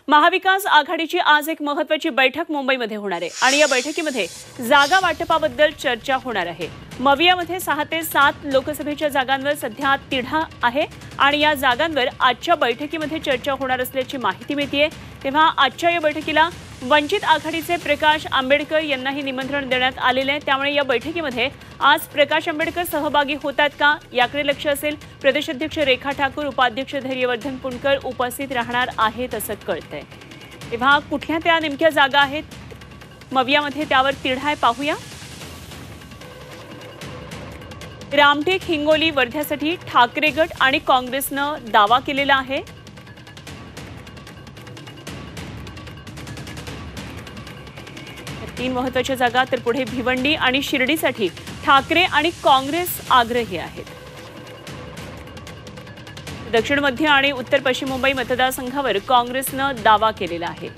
महाविकास आघाडीची आज एक महत्त्वाची बैठक मुंबईमध्ये होणार आहे आणि या बैठकीमध्ये जागा वाटपाबद्दल चर्चा होणार आहे। मवियामध्ये 6 ते 7 लोकसभेच्या जागांवर सध्या तिढा आहे आणि या जागांवर आजच्या बैठकीमध्ये चर्चा होणार असल्याची माहिती मिळतेय। तेव्हा आजच्या या बैठकीला वंचित आघाडीचे प्रकाश आंबेडकर यांनाही निमंत्रण देण्यात आलेले आहे। त्यामुळे या बैठकीमध्ये आज प्रकाश आंबेडकर सहभागी होतात का याकडे लक्ष असेल। प्रदेशाध्यक्ष रेखा ठाकूर, उपाध्यक्ष धैर्यवर्धन पुणकर उपस्थित राहणार आहेत असं कळतंय। तेव्हा कुठल्या त्या नेमक्या जागा आहेत मवियामध्ये त्यावर तिढा आहे पाहूया। रामटेक, हिंगोली, वर्ध्यासाठी ठाकरे गट आणि काँग्रेसनं दावा केलेला आहे। तीन महत्त्वाच्या जागा तर पुढे भिवंडी आणि शिर्डीसाठी ठाकरे आणि काँग्रेस आग्रही आहेत। दक्षिण मध्य आणि उत्तर पश्चिम मुंबई मतदारसंघावर काँग्रेसनं दावा केलेला आहे।